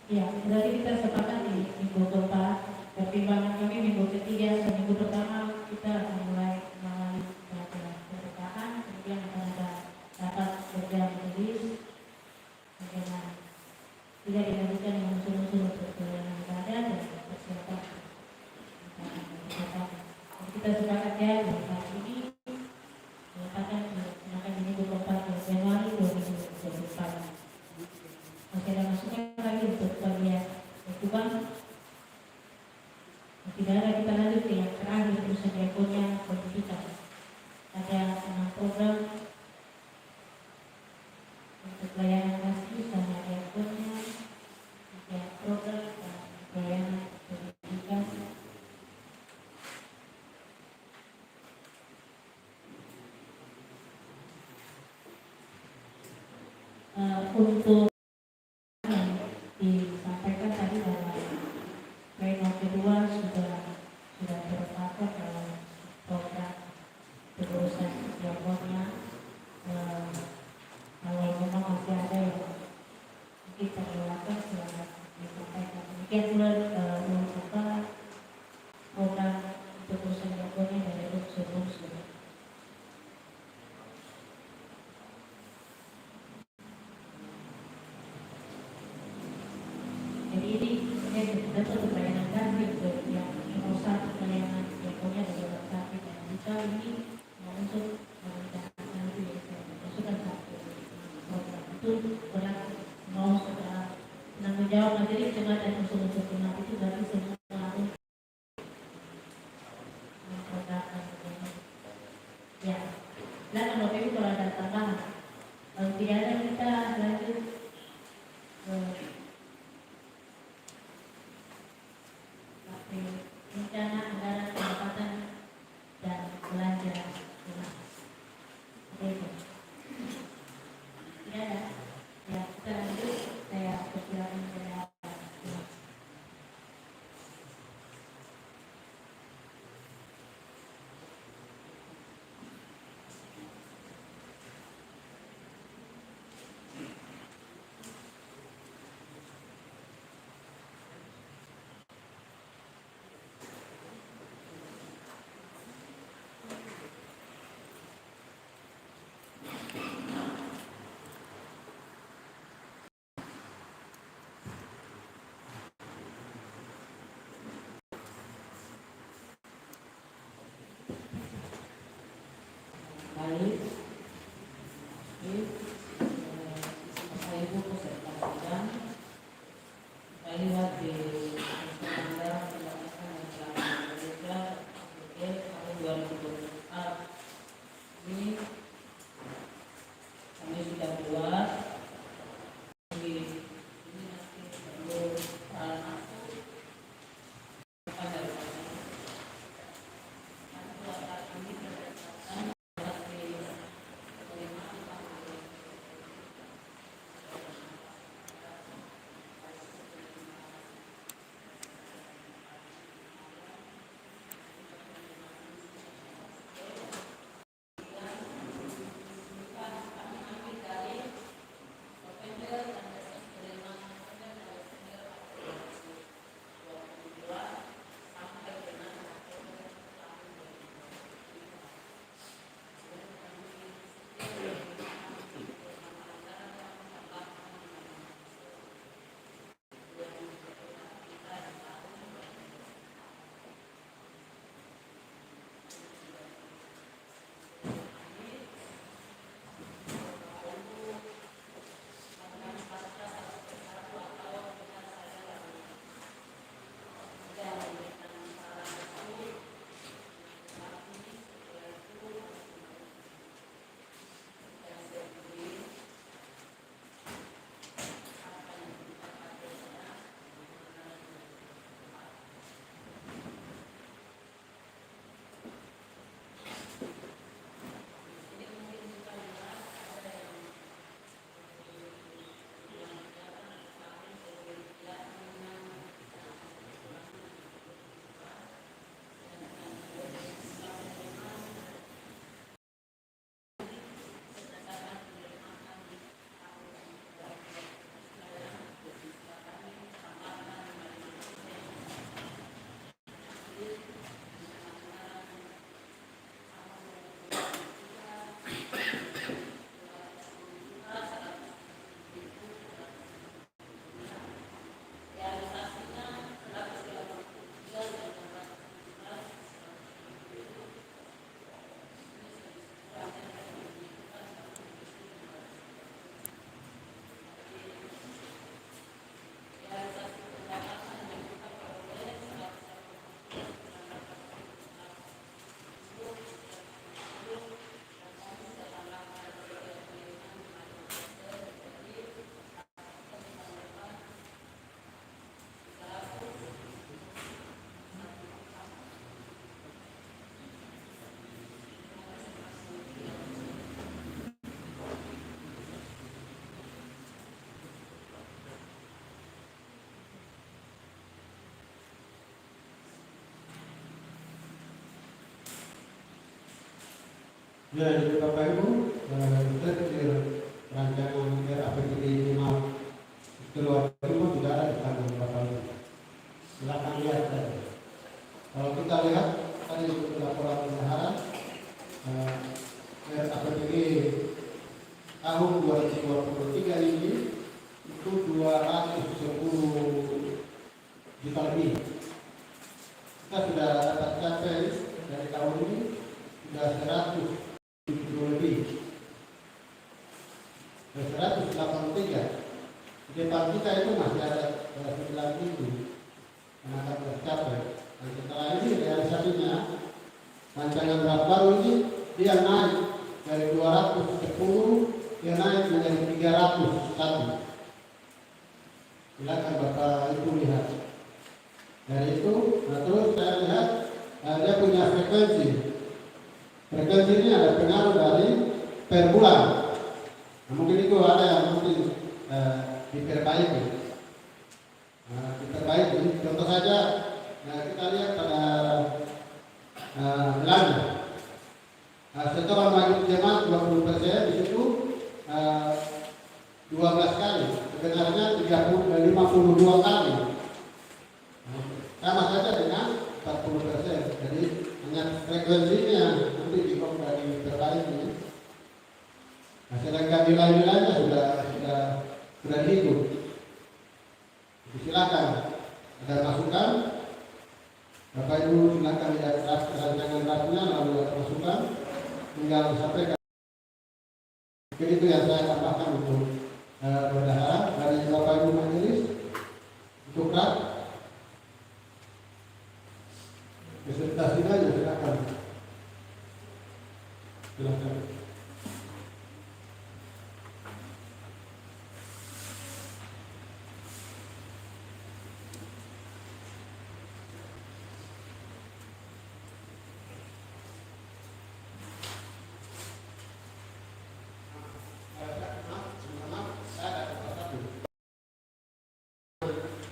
Ya, berarti kita sepakat di minggu keempat. Pertimbangan kami minggu ketiga, seminggu pertama kita akan mulai melalui pendataan, kemudian akan ada rapat kerja majelis, bagaimana tidak dilanjutkan dengan unsur-unsur untuk pelayanan ibadah dan persiapan. Kita sepakat ya, hari ini menyatakan gunakan di minggu keempat Januari 2024. Masih ada masukan lagi untuk bagian berkembang. Tidak ada, kita lanjut ke yang terakhir, urusan diakonnya pendidikan. Ada 6 program untuk pelayanan kasih sama diakonnya, 3 program dan pelayanan pendidikan. Untuk disampaikan tadi dalam pleno kedua sudah terpakai dalam program pengurusan diakonnya. Kalau memang masih ada yang mungkin terlewatkan, silakan disampaikan. Demikian pula membuka program pengurusan diakonnya dari unsur-unsur. Jadi ini betul pelayanan kasih yang satu pelayanan diakonnya dari sakit dan kita ini untuk mengerjakan nanti masukkan satu program itu berat mau setelah menanggung jawab materi jemaat dan unsur-unsur jemaat itu berarti semua memprograkan ya. Dan kalau itu kalau ada tambahan, kalau tidak ada kita lanjut rencana anggaran pendapatan dan belanja rumah. Oke. Tidak ada. Ya, kita lanjut. Saya persilakan kepada baik. Bapak Ibu peserta sidang, saya lihat di anggaran pendapatan dan belanja kerja tahun 2024 ini kami sudah buat. Ini nanti perlu peran aku dari Ya, jadi Bapak Ibu, terakhir rancangan RAPBD minimal keluarga itu tidak ada di tangan Bapak Ibu. Silakan lihat saja. Kalau kita lihat tadi laporan bendahara RAPBD tahun 2023 ini itu 210 juta lebih. Kita sudah dapat capai dari tahun ini sudah 170 lebih. 183. Di depan kita itu masih ada 9.000 yang akan tercapai. Dan setelah ini realisasinya rancangan draft baru ini dia naik dari 210 dia naik menjadi 301. Silakan Bapak Ibu lihat. Dari itu, nah terus saya lihat dia punya frekuensi. Frekuensi ini ada pengaruh dari per bulan. Nah, mungkin itu ada yang mungkin diperbaiki. Contoh saja, kita lihat pada belanja. Setoran wajib jemaat 20%, di situ 12 kali. Sebenarnya 52 kali. Sama saja dengan 40%. Jadi hanya frekuensinya nanti diperbaiki. Nah, sedangkan nilai-nilainya sudah dihitung. Silakan ada masukan, Bapak Ibu silakan lihat rancangan draftnya lalu ada masukan, tinggal sampaikan. Mungkin itu yang saya tambahkan untuk bendahara dari Bapak Ibu majelis untuk draft. Presentasinya aja silakan. Silakan.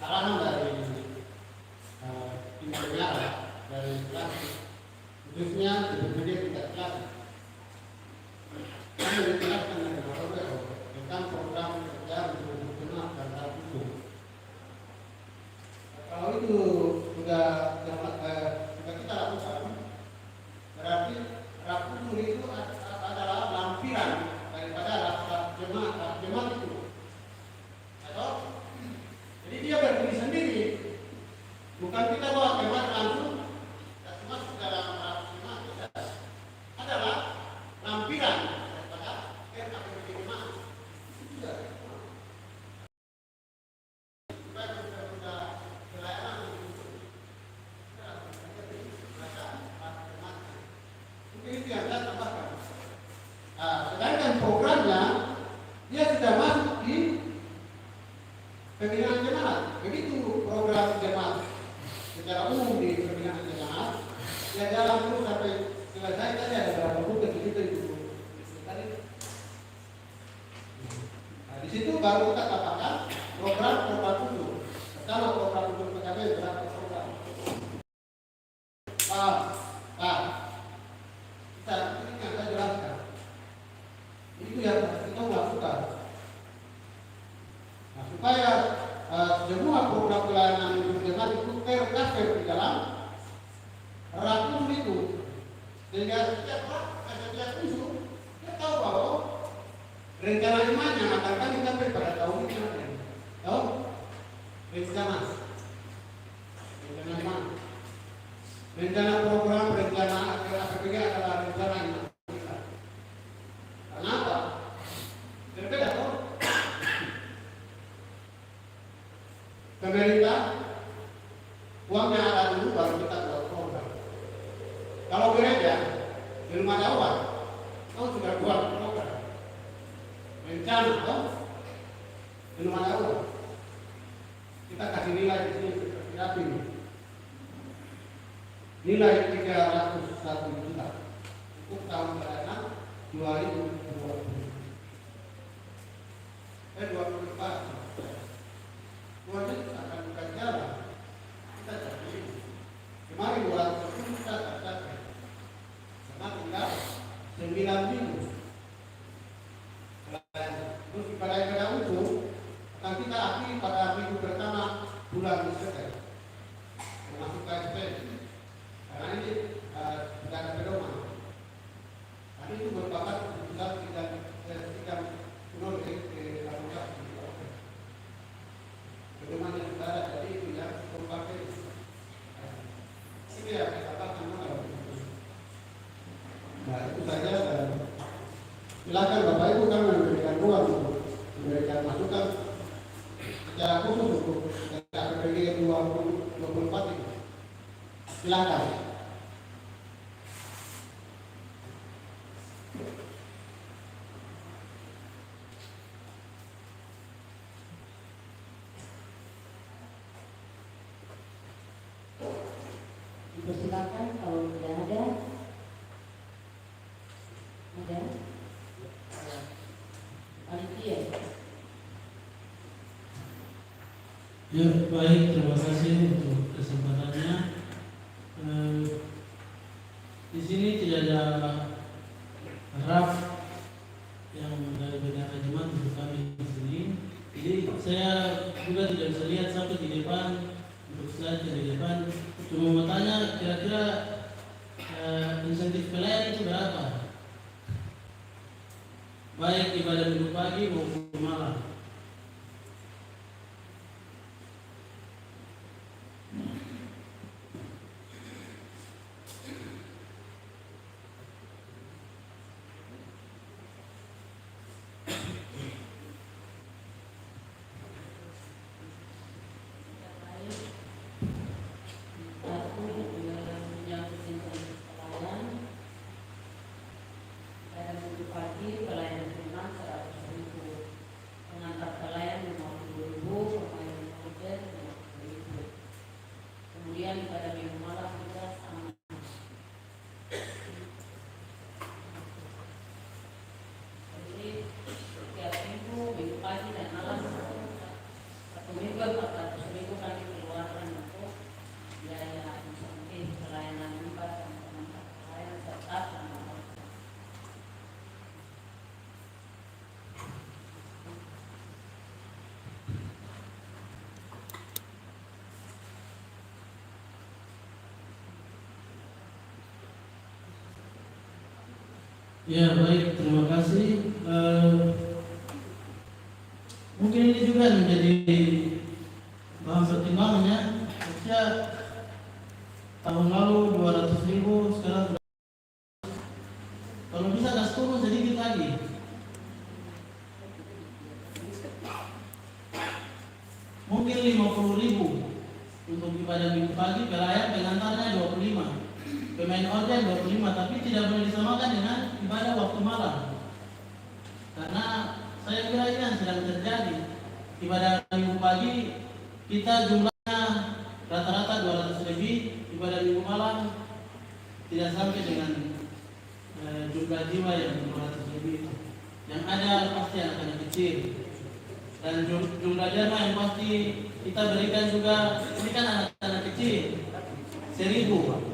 Arahan dari tim pengarah dari kelas khususnya BPD tingkat kelas kami dijelaskan dengan Roberto tentang program kerja untuk jemaah dan tahap itu. Kalau itu sudah kita lakukan, berarti raputu itu adalah lampiran daripada jemaah itu. Atau jadi dia berdiri sendiri, bukan kita bawa jemaat langsung dan masuk dalam jemaat. Adalah lampiran daripada RAPBD jemaat. Supaya kita pelayanan mungkin itu yang saya tambahkan. Sedangkan programnya dia sudah masuk di pembinaan jemaat. Begitu program jemaat secara umum di pembinaan jemaat, ya jalan terus sampai selesai. Tadi ada berapa buku di situ itu. Di situ baru kita katakan program itu. Pertama program untuk PKB berapa program? Ini yang saya jelaskan. Itu yang kita lakukan. Nah, supaya semua program pelayanan untuk jemaat itu tercover di dalam raputu itu, sehingga setiap unsur kita tahu bahwa rencana imannya akan kami sampai pada tahun ini. Tahu? Rencana iman, rencana program, rencana APBD adalah rencana iman kita. Kenapa? Berbeda kok. Pemerintah uangnya ada dulu baru kita buat program. Kalau gereja belum ada uang, kau sudah buat program. Rencana kau belum ada uang. Kita kasih nilai di sini seperti ini. Nilai 301 juta untuk tahun pelayanan 2024. Tuhan akan buka jalan. Kita jadi kemarin 210 juta tercapai. Karena tinggal 9 kita akhiri pada minggu pertama bulan Desember, termasuk KSP. Karena ini tidak ada pedoman. Nah, itu merupakan keputusan sidang menolak advokat. Pedoman yang kita ada, jadi itu yang terpakai. Ini yang kita katakan kalau begitu. Nah, itu saja. Silakan Bapak Ibu kan memberikan ruang untuk memberikan masukan secara khusus untuk KPPG 2024 itu. Silakan. Dipersilakan kalau tidak ada. Ada. Panitia. Ya, baik, terima kasih untuk kesempatannya. Di sini tidak ada draft yang dari bidang jemaat untuk kami di sini. Jadi saya juga tidak bisa lihat sampai di depan untuk slide di depan. Cuma mau tanya kira-kira insentif pelayan itu berapa? Baik ibadah minggu pagi maupun malam. Kemudian pada minggu malam juga sama. Jadi setiap minggu pagi dan malam satu minggu atau satu minggu kami keluarkan untuk biaya insentif pelayanan tempat dan pengantar pelayan serta pengantar. Ya, baik, terima kasih. Mungkin ini juga menjadi bahan pertimbangannya. Harusnya tahun lalu 200.000, sekarang kalau bisa gas turun sedikit lagi. Mungkin 50.000 untuk ibadah minggu pagi, pelayan pengantarnya 25. Pemain organ 25, tapi tidak boleh disamakan dengan ibadah waktu malam. Karena saya kira ini yang sedang terjadi. Ibadah minggu pagi kita jumlahnya rata-rata 200 lebih, ibadah minggu malam tidak sampai dengan jumlah jiwa yang 200 lebih. Yang ada pasti anak-anak kecil. Dan jumlah jamaah yang pasti kita berikan juga, ini kan anak-anak kecil 1.000.